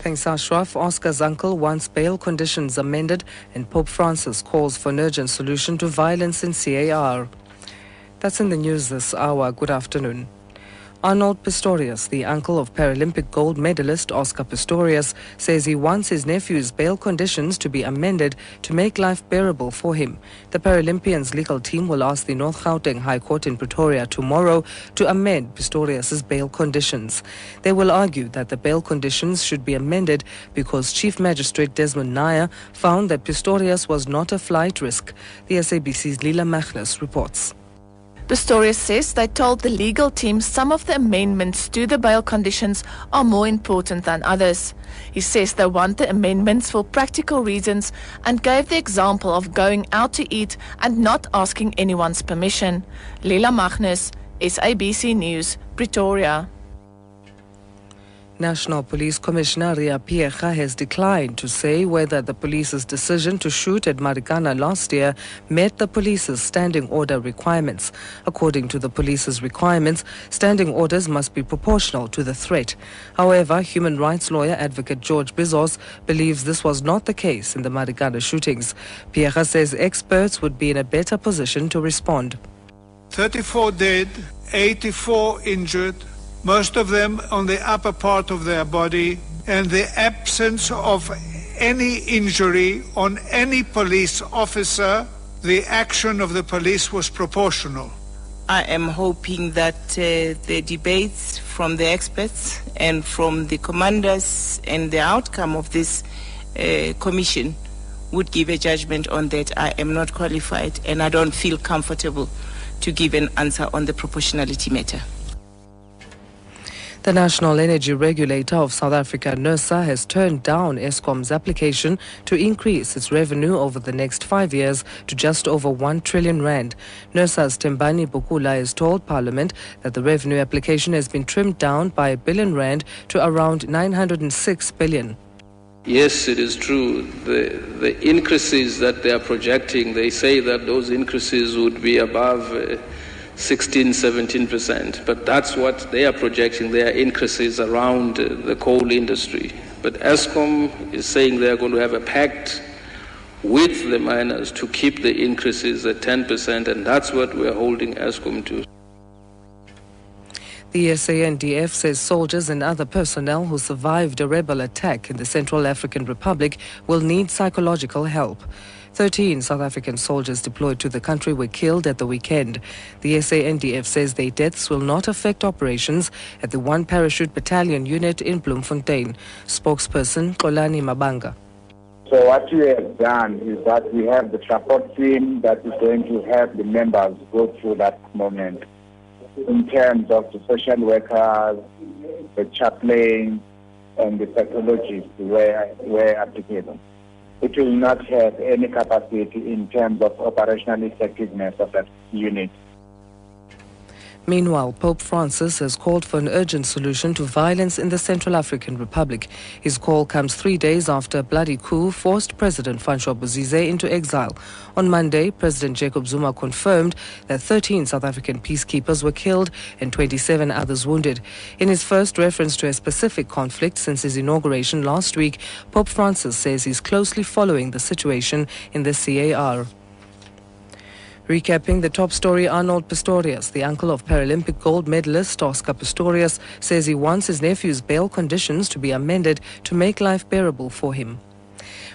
Thanks, Ashraf. Oscar's uncle wants bail conditions amended, and Pope Francis calls for an urgent solution to violence in CAR. That's in the news this hour. Good afternoon. Arnold Pistorius, the uncle of Paralympic gold medalist Oscar Pistorius, says he wants his nephew's bail conditions to be amended to make life bearable for him. The Paralympians' legal team will ask the North Gauteng High Court in Pretoria tomorrow to amend Pistorius' bail conditions. They will argue that the bail conditions should be amended because Chief Magistrate Desmond Nair found that Pistorius was not a flight risk. The SABC's Lila Magnus reports. Pistorius says they told the legal team some of the amendments to the bail conditions are more important than others. He says they want the amendments for practical reasons and gave the example of going out to eat and not asking anyone's permission. Lila Magnus, SABC News, Pretoria. National Police Commissioner Ria Piecha has declined to say whether the police's decision to shoot at Marikana last year met the police's standing order requirements. According to the police's requirements, standing orders must be proportional to the threat. However, human rights lawyer advocate George Bizos believes this was not the case in the Marikana shootings. Piecha says experts would be in a better position to respond. 34 dead, 84 injured, most of them on the upper part of their body, and the absence of any injury on any police officer. The action of the police was proportional. I am hoping that the debates from the experts and from the commanders and the outcome of this commission would give a judgment on that. I am not qualified and I don't feel comfortable to give an answer on the proportionality matter. The National Energy Regulator of South Africa, NERSA, has turned down Eskom's application to increase its revenue over the next 5 years to just over 1 trillion rand. NERSA's Tembani Bukula has told Parliament that the revenue application has been trimmed down by 1 billion rand to around 906 billion. Yes, it is true. The increases that they are projecting, they say that those increases would be above 16-17%, but that's what they are projecting, their increases around the coal industry. But Eskom is saying they are going to have a pact with the miners to keep the increases at 10%, and that's what we are holding Eskom to. The SANDF says soldiers and other personnel who survived a rebel attack in the Central African Republic will need psychological help. 13 South African soldiers deployed to the country were killed at the weekend. The SANDF says their deaths will not affect operations at the 1 Parachute Battalion unit in Bloemfontein. Spokesperson Xolani Mabanga. So what we have done is that we have the support team that is going to help the members go through that moment in terms of the social workers, the chaplains, and the psychologists where applicable. It will not have any capacity in terms of operational effectiveness of that unit. Meanwhile, Pope Francis has called for an urgent solution to violence in the Central African Republic. His call comes 3 days after a bloody coup forced President Francois Bozize into exile. On Monday, President Jacob Zuma confirmed that 13 South African peacekeepers were killed and 27 others wounded. In his first reference to a specific conflict since his inauguration last week, Pope Francis says he's closely following the situation in the CAR. Recapping the top story, Arnold Pistorius, the uncle of Paralympic gold medalist Oscar Pistorius, says he wants his nephew's bail conditions to be amended to make life bearable for him.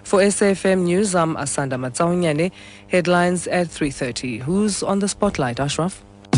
For SAFM News, I'm Asanda Matsaonyane. Headlines at 3:30. Who's on the spotlight, Ashraf?